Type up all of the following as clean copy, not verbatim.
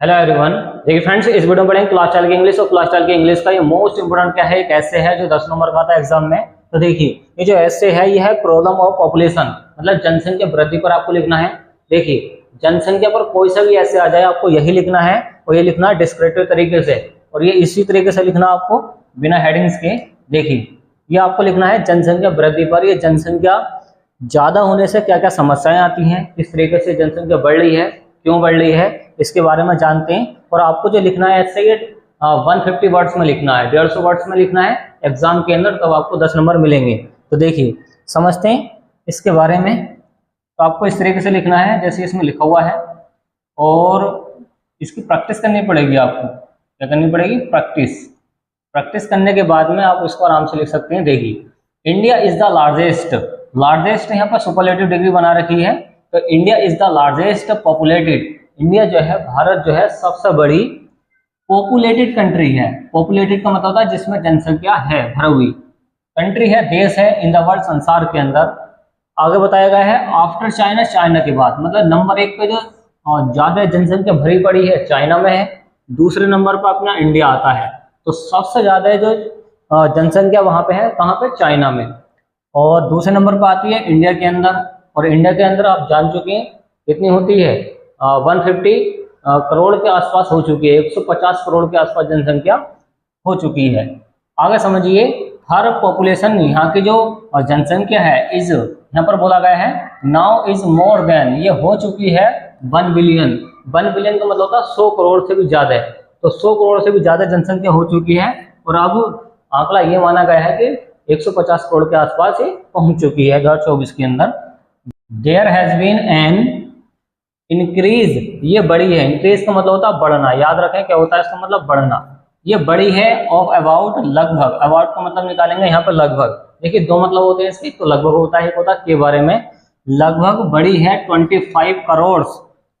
Hello everyone. देखिए friends, इस video में पढ़ेंगे क्लास 12 की इंग्लिश। और क्लास 12 की इंग्लिश का ये मोस्ट इंपोर्टेंट क्या है, एक ऐसे है जो 10 नंबर का आता है एग्जाम में। तो देखिए ये जो ऐसे है ये है प्रॉब्लम ऑफ पॉपुलेशन, मतलब जनसंख्या वृद्धि पर आपको लिखना है। देखिए जनसंख्या पर कोई सा भी ऐसे आ जाए आपको यही लिखना है, और ये लिखना है डिस्क्रिप्टिव तरीके से, और ये इसी तरीके से लिखना आपको बिना हेडिंग्स के। देखिए ये आपको लिखना है जनसंख्या वृद्धि पर, ये जनसंख्या ज्यादा होने से क्या क्या समस्याएं आती हैं, किस तरीके से जनसंख्या बढ़ रही है, क्यों बढ़ रही है, इसके बारे में जानते हैं। और आपको जो लिखना है ऐसे ये 150 वर्ड्स में लिखना है, 150 वर्ड्स में लिखना है एग्जाम के अंदर, तब आपको 10 नंबर मिलेंगे। तो देखिए समझते हैं इसके बारे में। तो आपको इस तरीके से लिखना है जैसे इसमें लिखा हुआ है, और इसकी प्रैक्टिस करनी पड़ेगी। आपको क्या करनी पड़ेगी? प्रैक्टिस करने के बाद में आप इसको आराम से लिख सकते हैं। देखिए इंडिया इज द लार्जेस्ट यहाँ पर सुपरलेटिव डिग्री बना रखी है। तो India is the largest populated, India जो है, भारत जो है सबसे बड़ी पॉपुलेटेड कंट्री है। पॉपुलेटेड का मतलब होता है जिसमें जनसंख्या है, भर हुई कंट्री है, देश है इन द वर्ल्ड, संसार के अंदर। आगे बताया गया है आफ्टर चाइना, चाइना के बाद, मतलब नंबर 1 पे जो ज्यादा जनसंख्या भरी पड़ी है चाइना में है, दूसरे नंबर पर अपना इंडिया आता है। तो सबसे ज्यादा जो जनसंख्या वहां पे है, कहाँ पे? चाइना में। और दूसरे नंबर पर आती है इंडिया के अंदर, और इंडिया के अंदर आप जान चुके हैं कितनी होती है, 150 करोड़ के आसपास हो चुकी है, 150 करोड़ के आसपास जनसंख्या हो चुकी है। आगे समझिए, हर पॉपुलेशन, यहाँ की जो जनसंख्या है इज, यहाँ पर बोला गया है नाउ इज मोर देन, ये हो चुकी है 1 बिलियन। 1 बिलियन का मतलब होता है 100 करोड़ से भी ज्यादा है। तो 100 करोड़ से भी ज्यादा जनसंख्या हो चुकी है, और अब आंकड़ा ये माना गया है कि 150 करोड़ के आसपास ये पहुंच चुकी है 2024 के अंदर। There has been an increase, ये बड़ी है, इंक्रीज का मतलब होता है बढ़ना, याद रखें क्या होता है इसका मतलब, बढ़ना। ये बड़ी है ऑफ अबाउट, लगभग, अबाउट का मतलब निकालेंगे यहाँ पर लगभग। देखिए दो मतलब होते हैं इसके, तो लगभग होता है, एक होता है के बारे में। लगभग बड़ी है 25 करोड़,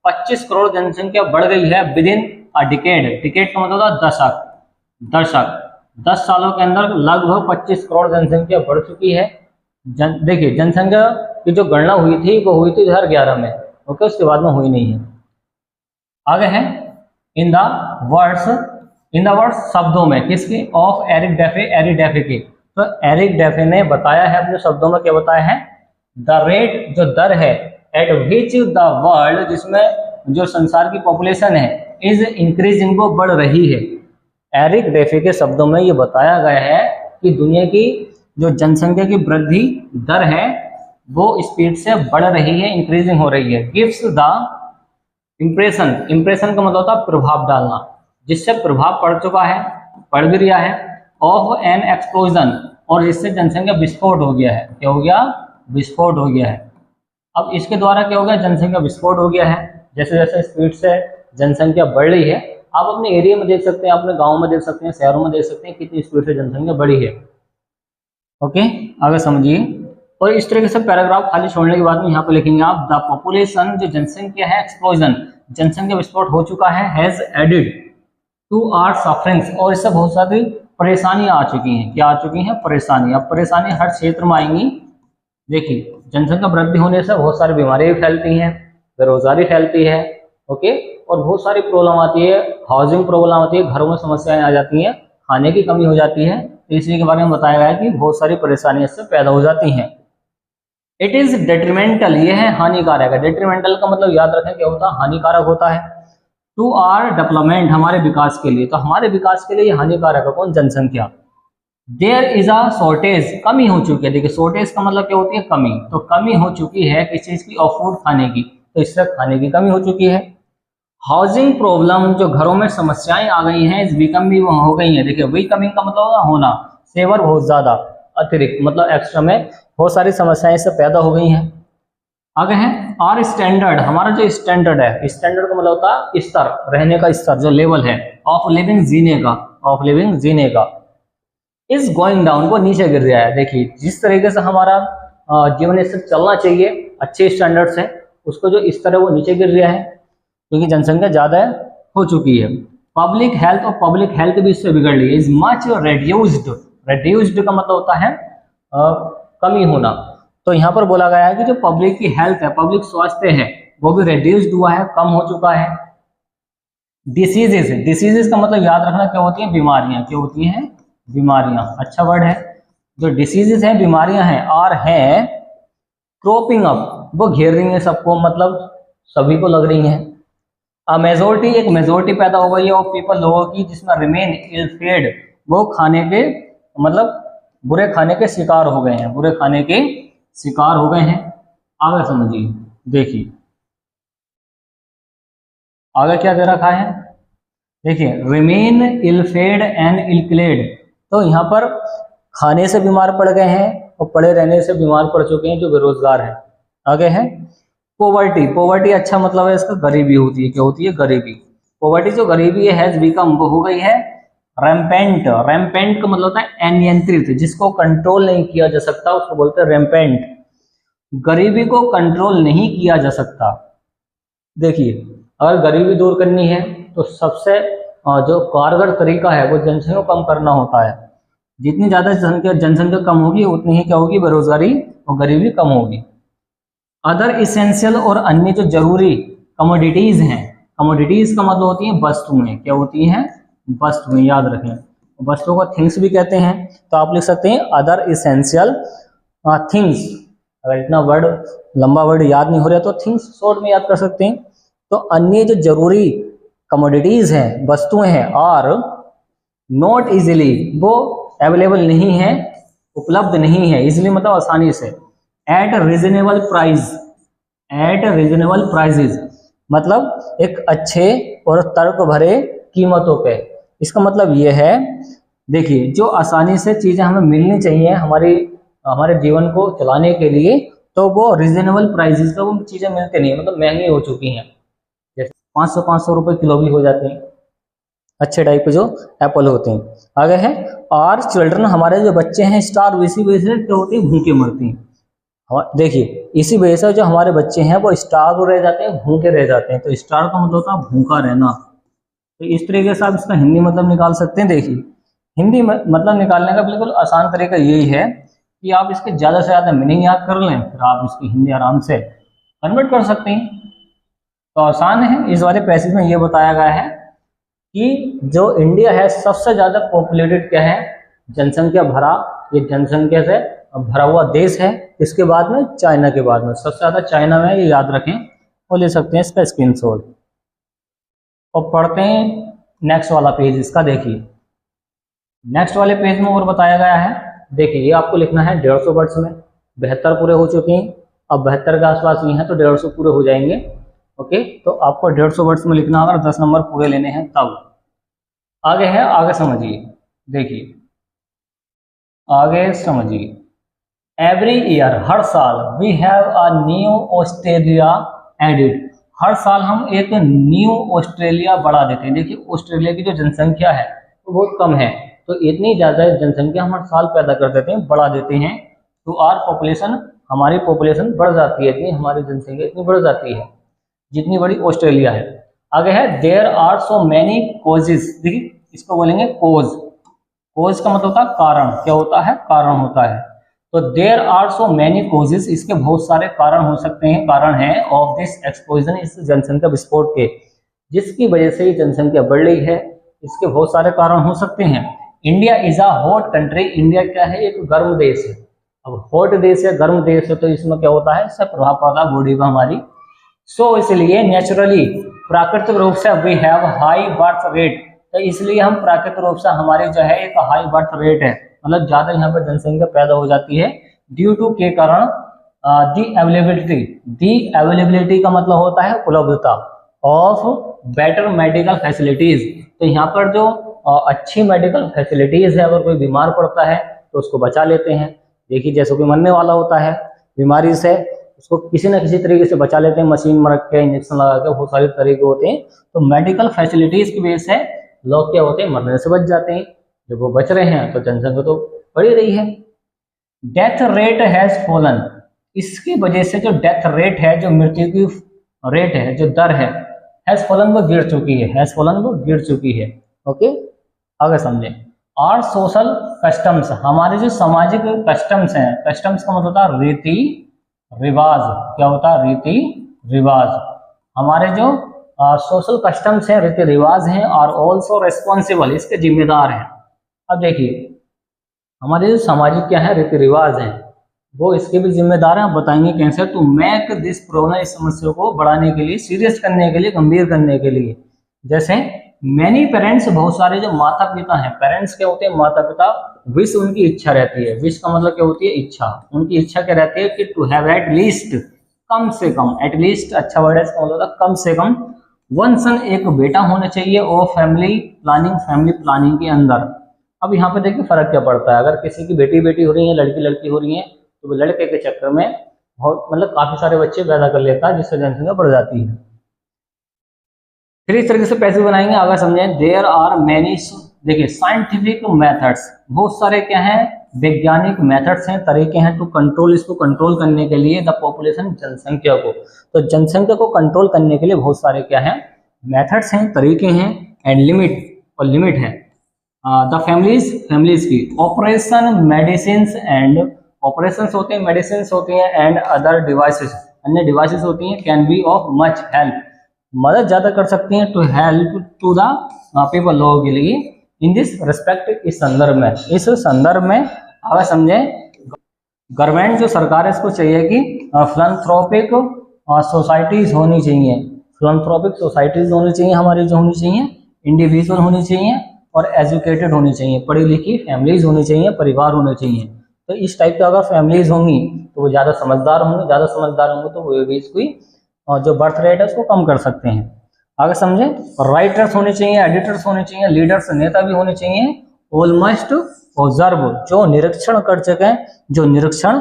25 करोड़ जनसंख्या बढ़ गई है with in a decade. Decade का मतलब होता है दशक। 10 सालों के अंदर लगभग 25 करोड़ जनसंख्या बढ़ चुकी है। देखिए जनसंख्या की जो गणना हुई थी वो हुई थी 2011 में, ओके, उसके बाद में हुई नहीं है। आगे है इन द वर्ड्स, शब्दों में, किसके? ऑफ एरिक डेफे के। तो एरिक डेफे ने बताया है अपने शब्दों में, क्या बताया है? द रेट, जो दर है, एट विच द वर्ल्ड, जिसमें जो संसार की पॉपुलेशन है, इज इंक्रीजिंग, वो बढ़ रही है। एरिक डेफे के शब्दों में ये बताया गया है कि दुनिया की जो जनसंख्या की वृद्धि दर है वो स्पीड से बढ़ रही है, इंक्रीजिंग हो रही है। गिव्स द इंप्रेशन का मतलब होता है प्रभाव डालना, जिससे प्रभाव पड़ चुका है, पड़ भी रहा है, ऑफ एन एक्सप्लोजन, और जिससे जनसंख्या विस्फोट हो गया है। क्या हो गया? विस्फोट हो गया है। अब इसके द्वारा क्या हो गया? जनसंख्या विस्फोट हो गया है। जैसे जैसे स्पीड से जनसंख्या बढ़ रही है, आप अपने एरिया में देख सकते हैं, अपने गाँव में देख सकते हैं, शहरों में देख सकते हैं कितनी स्पीड से जनसंख्या बढ़ी है। ओके, आगे समझिए। और इस तरीके से पैराग्राफ खाली छोड़ने के बाद में यहाँ पे लिखेंगे आप द पॉपुलेशन, जो जनसंख्या है, एक्सप्लोजन, जनसंख्या विस्फोट हो चुका है, has added to our sufferings, और इससे बहुत सारी परेशानियां आ चुकी हैं। क्या आ चुकी हैं? परेशानी। अब परेशानी हर क्षेत्र में आएंगी। देखिए जनसंख्या वृद्धि होने से बहुत सारी बीमारियां फैलती हैं, बेरोजगारी फैलती है, ओके, और बहुत सारी प्रॉब्लम आती है, हाउसिंग प्रॉब्लम आती है, घरों में समस्याएं आ जाती हैं, खाने की कमी हो जाती है। तो इसी के बारे में बताया गया है कि बहुत सारी परेशानियां इससे पैदा हो जाती हैं। इट इज डेट्रीमेंटल, ये है हानिकारक है। डेट्रीमेंटल का मतलब याद रखें क्या होता है? हानिकारक होता है। टू आर डेवलपमेंट, हमारे विकास के लिए। तो हमारे विकास के लिए ये हानिकारक है, कौन? जनसंख्या। देयर इज अ शॉर्टेज, कमी हो चुकी है। देखिए शॉर्टेज का मतलब क्या होती है? कमी। तो कमी हो चुकी है किस चीज की? ऑफ फूड, खाने की। तो इससे खाने की कमी हो चुकी है। हाउसिंग प्रॉब्लम, जो घरों में समस्याएं आ गई हैं, इस बिकम भी हो गई है। देखिए बिकमिंग का मतलब होना, सेवर, बहुत ज्यादा, अतिरिक्त, मतलब एक्स्ट्रा में बहुत सारी समस्याएं इससे पैदा हो गई हैं। आगे है आर स्टैंडर्ड, हमारा जो स्टैंडर्ड है, स्टैंडर्ड का मतलब होता है स्तर, रहने का स्तर, जो लेवल है, ऑफ लिविंग, जीने का, इज गोइंग डाउन, वो नीचे गिर रहा है। देखिए जिस तरीके से हमारा जीवन स्तर चलना चाहिए अच्छे स्टैंडर्ड से, उसको जो स्तर है वो नीचे गिर रहा है, क्योंकि जनसंख्या ज्यादा हो चुकी है। पब्लिक हेल्थ, और पब्लिक हेल्थ भी इससे बिगड़ रही है। इज मच रेड्यूस्ड का मतलब होता है कमी होना। तो यहाँ पर बोला गया है कि जो पब्लिक की हेल्थ है, पब्लिक स्वास्थ्य है, वो भी रेड्यूस्ड हुआ है, कम हो चुका है। डिसीजेस का मतलब याद रखना क्या होती हैं, बीमारियां। क्या होती हैं, बीमारियां। अच्छा वर्ड है। जो डिसीजेस हैं, बीमारियां हैं, आर हैं क्रॉपिंग अप, वो घेर रही हैं सबको, मतलब सभी को लग रही हैं। मेजोरिटी, एक मेजोरिटी पैदा हो गई है ऑफ पीपल, लोगों की, जिसमें रिमेन इल फेड, वो खाने के मतलब बुरे खाने के शिकार हो गए हैं, बुरे खाने के शिकार हो गए हैं। आगे समझिए, देखिए आगे क्या दे रखा है, देखिए remain ill fed and ill clad, तो यहाँ पर खाने से बीमार पड़ गए हैं और पड़े रहने से बीमार पड़ चुके हैं जो बेरोजगार हैं। आगे है पोवर्टी। पोवर्टी अच्छा मतलब है इसका, गरीबी होती है। क्या होती है, गरीबी। पोवर्टी जो गरीबी है, हैज बिकम, वो हो गई है रैम्पेंट। रैम्पेंट का मतलब होता है अनियंत्रित, जिसको कंट्रोल नहीं किया जा सकता उसको बोलते हैं रैम्पेंट। गरीबी को कंट्रोल नहीं किया जा सकता। देखिए अगर गरीबी दूर करनी है तो सबसे जो कारगर तरीका है वो जनसंख्या को कम करना होता है। जितनी ज्यादा जनसंख्या कम होगी उतनी ही क्या होगी, बेरोजगारी और गरीबी कम होगी। अदर इसेंशियल, और अन्य जो जरूरी कमोडिटीज हैं, कमोडिटीज का मतलब होती है वस्तुएं। क्या होती हैं, वस्तुएं, याद रखें। वस्तुओं को थिंग्स भी कहते हैं, तो आप लिख सकते हैं अदर इसेंशियल थिंग्स। अगर इतना वर्ड, लंबा वर्ड याद नहीं हो रहा तो थिंग्स शॉर्ट में याद कर सकते हैं। तो अन्य जो जरूरी कमोडिटीज हैं, वस्तुएं हैं, और नॉट इजिली, वो अवेलेबल नहीं है, उपलब्ध नहीं है, इजिली मतलब आसानी से, at reasonable price, at reasonable prices, मतलब एक अच्छे और तर्क भरे कीमतों पे। इसका मतलब ये है, देखिए जो आसानी से चीजें हमें मिलनी चाहिए हमारे जीवन को चलाने के लिए, तो वो रीजनेबल प्राइसेस पे वो चीजें मिलती नहीं, मतलब महंगी हो चुकी हैं। जैसे 500 रुपए किलो भी हो जाते हैं अच्छे टाइप के जो एप्पल होते हैं। आगे है आर चिल्ड्रन, हमारे जो बच्चे हैं स्टार, इसी वजह से क्या होती है, भूखे मरती हैं। देखिए इसी वजह से जो हमारे बच्चे हैं वो स्टार रह जाते हैं, भूखे रह जाते हैं। तो स्टार का मतलब होता है भूखा रहना। तो इस तरीके से आप इसका हिंदी मतलब निकाल सकते हैं। देखिए हिंदी मतलब निकालने का बिल्कुल आसान तरीका यही है कि आप इसके ज़्यादा से ज़्यादा मीनिंग याद कर लें, फिर आप इसकी हिंदी आराम से कन्वर्ट कर सकते हैं। तो आसान है। इस वाले पैसेज में ये बताया गया है कि जो इंडिया है सबसे ज़्यादा पॉपुलेटेड क्या है, जनसंख्या भरा, ये जनसंख्या से भरा हुआ देश है। इसके बाद में चाइना के बाद में सबसे ज़्यादा चाइना में, ये याद रखें और ले सकते हैं इसका स्क्रीनशॉट। और पढ़ते हैं नेक्स्ट वाला पेज इसका। देखिए नेक्स्ट वाले पेज में और बताया गया है, देखिए ये आपको लिखना है 150 वर्ड्स में। 72 पूरे हो चुके हैं, अब 72 के आसपास ये हैं तो 150 पूरे हो जाएंगे। ओके, तो आपको 150 वर्ड्स में लिखना, अगर 10 नंबर पूरे लेने हैं तब। आगे है, आगे समझिए, देखिए आगे समझिए। एवरी ईयर, हर साल, we have a new Australia added, हर साल हम एक न्यू ऑस्ट्रेलिया बढ़ा देते हैं। देखिए ऑस्ट्रेलिया की जो जनसंख्या है वो बहुत कम है, तो इतनी ज़्यादा जनसंख्या हम हर साल पैदा कर देते हैं, बढ़ा देते हैं। तो आर पॉपुलेशन, हमारी पॉपुलेशन बढ़ जाती है, इतनी हमारी जनसंख्या इतनी बढ़ जाती है जितनी बड़ी ऑस्ट्रेलिया है। आगे है there are so many causes, देखिए इसको बोलेंगे कोज। कोज का मतलब होता है कारण। क्या होता है, कारण होता है। तो there are so many causes, इसके बहुत सारे कारण हो सकते हैं, कारण है ऑफ दिस एक्सप्लोजन, इस जनसंख्या विस्फोट के, जिसकी वजह से ये जनसंख्या बढ़ रही है। इसके बहुत सारे कारण हो सकते हैं। India is a hot country, India क्या है, एक गर्म देश है। अब हॉट देश है, गर्म देश है, तो इसमें क्या होता है, इससे प्रभाव पड़ता है बॉडी पर हमारी। सो इसलिए नेचुरली, प्राकृतिक रूप से, we have high birth rate, तो इसलिए हम प्राकृतिक रूप से हमारी जो है एक हाई बर्थ रेट है, मतलब ज्यादा यहाँ पर जनसंख्या पैदा हो जाती है। ड्यू टू के कारण, दी अवेलेबिलिटी, दी अवेलेबिलिटी का मतलब होता है उपलब्धता, ऑफ बेटर मेडिकल फैसिलिटीज, तो यहाँ पर जो अच्छी मेडिकल फैसिलिटीज है, अगर कोई बीमार पड़ता है तो उसको बचा लेते हैं। देखिए जैसे कोई मरने वाला होता है बीमारी से, उसको किसी न किसी तरीके से बचा लेते हैं, मशीन में रख के, इंजेक्शन लगा के, बहुत सारे तरीके होते हैं। तो मेडिकल फैसिलिटीज की वजह से लोग क्या होते हैं, मरने से बच जाते हैं। जब वो बच रहे हैं तो जनसंख्या तो बढ़ रही है। डेथ रेट हैज फॉलन, इसकी वजह से जो डेथ रेट है, जो मृत्यु की रेट है, जो दर है, हैज फॉलन, वो गिर चुकी है, हैज फॉलन, वो गिर चुकी है। ओके, आगे समझें। आर सोशल कस्टम्स, हमारे जो सामाजिक कस्टम्स हैं, कस्टम्स का मतलब होता है रीति रिवाज। क्या होता है, रीति रिवाज। हमारे जो सोशल कस्टम्स हैं, रीति रिवाज हैं, और ऑल्सो रेस्पॉन्सिबल, इसके जिम्मेदार हैं। अब देखिए हमारे जो सामाजिक क्या है रीति रिवाज हैं वो इसके भी जिम्मेदार हैं। आप बताएंगे कैसे, टू मेक दिस प्रॉब्लम, इस समस्या को बढ़ाने के लिए, सीरियस करने के लिए, गंभीर करने के लिए। जैसे मैनी पेरेंट्स, बहुत सारे जो माता पिता हैं, पेरेंट्स क्या होते हैं माता पिता, विश उनकी इच्छा रहती है, विश का मतलब क्या होती है इच्छा, उनकी इच्छा क्या रहती है कि टू हैव एट लीस्ट, कम से कम, एट लीस्ट अच्छा वर्ड है, इसका मतलब कम से कम वन सन, एक बेटा होना चाहिए, और फैमिली प्लानिंग के अंदर। अब यहाँ पे देखिए फर्क क्या पड़ता है, अगर किसी की बेटी हो रही है, लड़की हो रही है, तो वो लड़के के चक्कर में बहुत मतलब काफी सारे बच्चे पैदा कर लेता है, जिससे जनसंख्या बढ़ जाती है। फिर इस तरीके से पैसे बनाएंगे, अगर समझें, देयर आर मैनी, देखिए साइंटिफिक मेथड्स, बहुत सारे क्या हैं वैज्ञानिक मेथड्स हैं, तरीके हैं टू कंट्रोल, इसको कंट्रोल करने के लिए, द पॉपुलेशन, जनसंख्या को। तो जनसंख्या को कंट्रोल करने के लिए बहुत सारे क्या है मेथड्स हैं, तरीके हैं, एंड लिमिट, और लिमिट है। द फैमिलीज की ऑपरेशन, मेडिसिन एंड, ऑपरेशंस होते हैं, मेडिसिन होती हैं, एंड अदर डिवाइसेस, अन्य डिवाइसेस होती हैं, can be of much help, मदद ज्यादा कर सकती हैं, to help to the people, लोगों के लिए, इन दिस रिस्पेक्ट, इस संदर्भ में अगर समझे, गवर्नमेंट जो सरकार है इसको चाहिए कि फिलैंथ्रोपिक सोसाइटीज होनी चाहिए, फिलैंथ्रोपिक सोसाइटीज होनी चाहिए हमारी, जो होनी चाहिए इंडिविजुअल होनी चाहिए, और एजुकेटेड होनी चाहिए, पढ़ी लिखी फैमिलीज होनी चाहिए, परिवार होने चाहिए। तो इस टाइप की अगर फैमिलीज होंगी तो वो ज़्यादा समझदार होंगे, तो वो भी इसकी जो बर्थ रेट है उसको कम कर सकते हैं। अगर समझे, राइटर्स होने चाहिए, एडिटर्स होने चाहिए, लीडर्स, नेता भी होने चाहिए, ऑलमोस्ट ऑब्जर्व, जो निरीक्षण कर सकें, जो निरीक्षण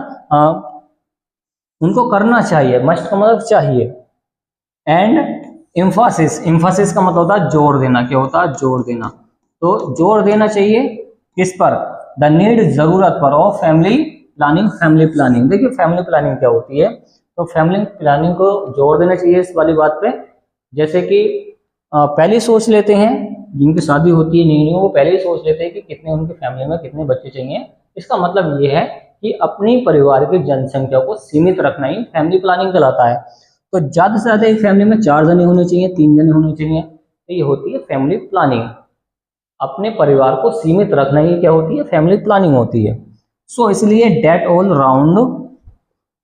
उनको करना चाहिए, मस्ट का मतलब चाहिए, एंड एम्फासिस का मतलब होता है जोर देना, क्या होता है जोर देना, तो जोर देना चाहिए किस पर, द नीड, जरूरत पर, ऑफ फैमिली प्लानिंग। देखिए फैमिली प्लानिंग क्या होती है, तो फैमिली प्लानिंग को जोर देना चाहिए इस वाली बात पे। जैसे कि पहले सोच लेते हैं, जिनकी शादी होती है नहीं वो पहले ही सोच लेते हैं कि कितने उनकी फैमिली में कितने बच्चे चाहिए। इसका मतलब ये है कि अपनी परिवार की जनसंख्या को सीमित रखना ही फैमिली प्लानिंग कहलाता है। तो ज्यादा से ज्यादा एक फैमिली में 4 जने होने चाहिए, 3 जने होने चाहिए, तो ये होती है फैमिली प्लानिंग। अपने परिवार को सीमित रखना ही क्या होती है, फैमिली प्लानिंग होती है। सो इसलिए डेट ऑल राउंड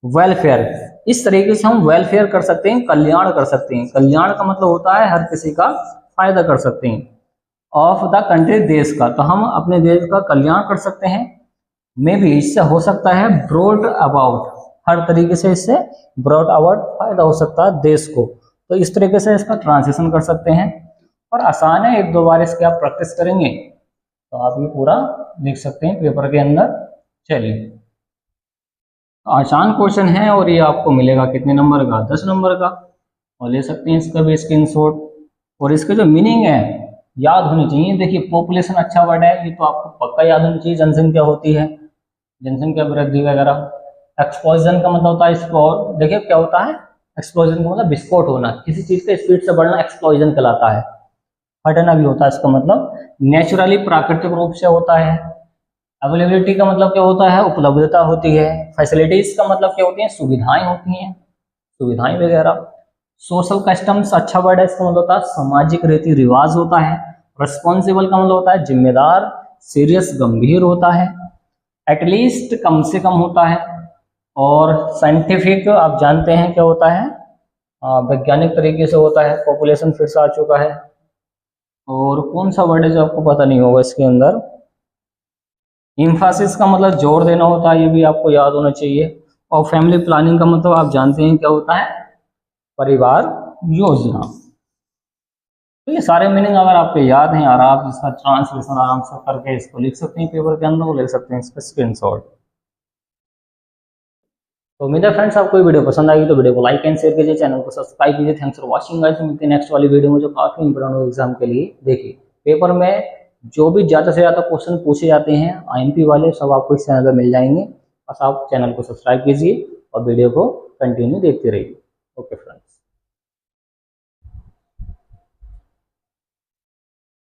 वेलफेयर, इस तरीके से हम वेलफेयर कर सकते हैं, कल्याण कर सकते हैं। कल्याण का मतलब होता है हर किसी का फायदा कर सकते हैं, ऑफ द कंट्री, देश का, तो हम अपने देश का कल्याण कर सकते हैं। मे भी, इससे हो सकता है ब्रॉड अबाउट, हर तरीके से इससे ब्रॉड अबाउट फायदा हो सकता है देश को। तो इस तरीके से इसका ट्रांसलेशन कर सकते हैं, और आसान है, 1-2 बार इसकी आप प्रैक्टिस करेंगे तो आप ये पूरा लिख सकते हैं पेपर के अंदर। चलिए, आसान क्वेश्चन है, और ये आपको मिलेगा कितने नंबर का, 10 नंबर का, और ले सकते हैं इसका भी स्क्रीनशॉट। और इसके जो मीनिंग है याद होनी चाहिए। देखिए पॉपुलेशन अच्छा वर्ड है, ये तो आपको पक्का याद होनी चाहिए, जनसंख्या होती है, जनसंख्या वृद्धि वगैरह। एक्सप्लोजन का मतलब होता है स्पोर्ट, देखिए क्या होता है एक्सप्लोजन का मतलब विस्फोट होना, किसी चीज का स्पीड से बढ़ना एक्सप्लोजन कहलाता है। फटना भी होता है इसका मतलब, नेचुरली प्राकृतिक रूप से होता है। अवेलेबिलिटी का मतलब क्या होता है, उपलब्धता होती है। फैसिलिटीज का मतलब क्या होती है, सुविधाएं होती हैं, सुविधाएं वगैरह। सोशल कस्टम्स अच्छा वर्ड है, इसका मतलब होता है सामाजिक रीति रिवाज होता है। रिस्पॉन्सिबल का मतलब होता है जिम्मेदार, सीरियस गंभीर होता है। एटलीस्ट कम से कम होता है। और साइंटिफिक आप जानते हैं क्या होता है, वैज्ञानिक तरीके से होता है। पॉपुलेशन फिर से आ चुका है। और कौन सा वर्ड है जो आपको पता नहीं होगा इसके अंदर, इम्फासिस का मतलब जोर देना होता है, ये भी आपको याद होना चाहिए। और फैमिली प्लानिंग का मतलब आप जानते हैं क्या होता है, परिवार योजना। तो ये सारे मीनिंग अगर आपको याद हैं और आप इसका ट्रांसलेशन आराम से करके इसको लिख सकते हैं पेपर के अंदर, वो ले सकते हैं इसका स्क्रीनशॉट। तो उम्मीद है फ्रेंड्स आपको ये वीडियो पसंद आएगी, तो वीडियो को लाइक एंड शेयर कीजिए, चैनल को सब्सक्राइब कीजिए। थैंक्स फॉर वॉचिंग गाइस, मिलते हैं नेक्स्ट वाली वीडियो में जो काफी इंपॉर्टेंट हो एग्जाम के लिए। देखिए पेपर में जो भी ज्यादा से ज्यादा क्वेश्चन पूछे जाते हैं आईएमपी वाले, सब आपको इस चैनल पर मिल जाएंगे। बस आप चैनल को सब्सक्राइब कीजिए और वीडियो को कंटिन्यू देखते रहिए। Okay friends.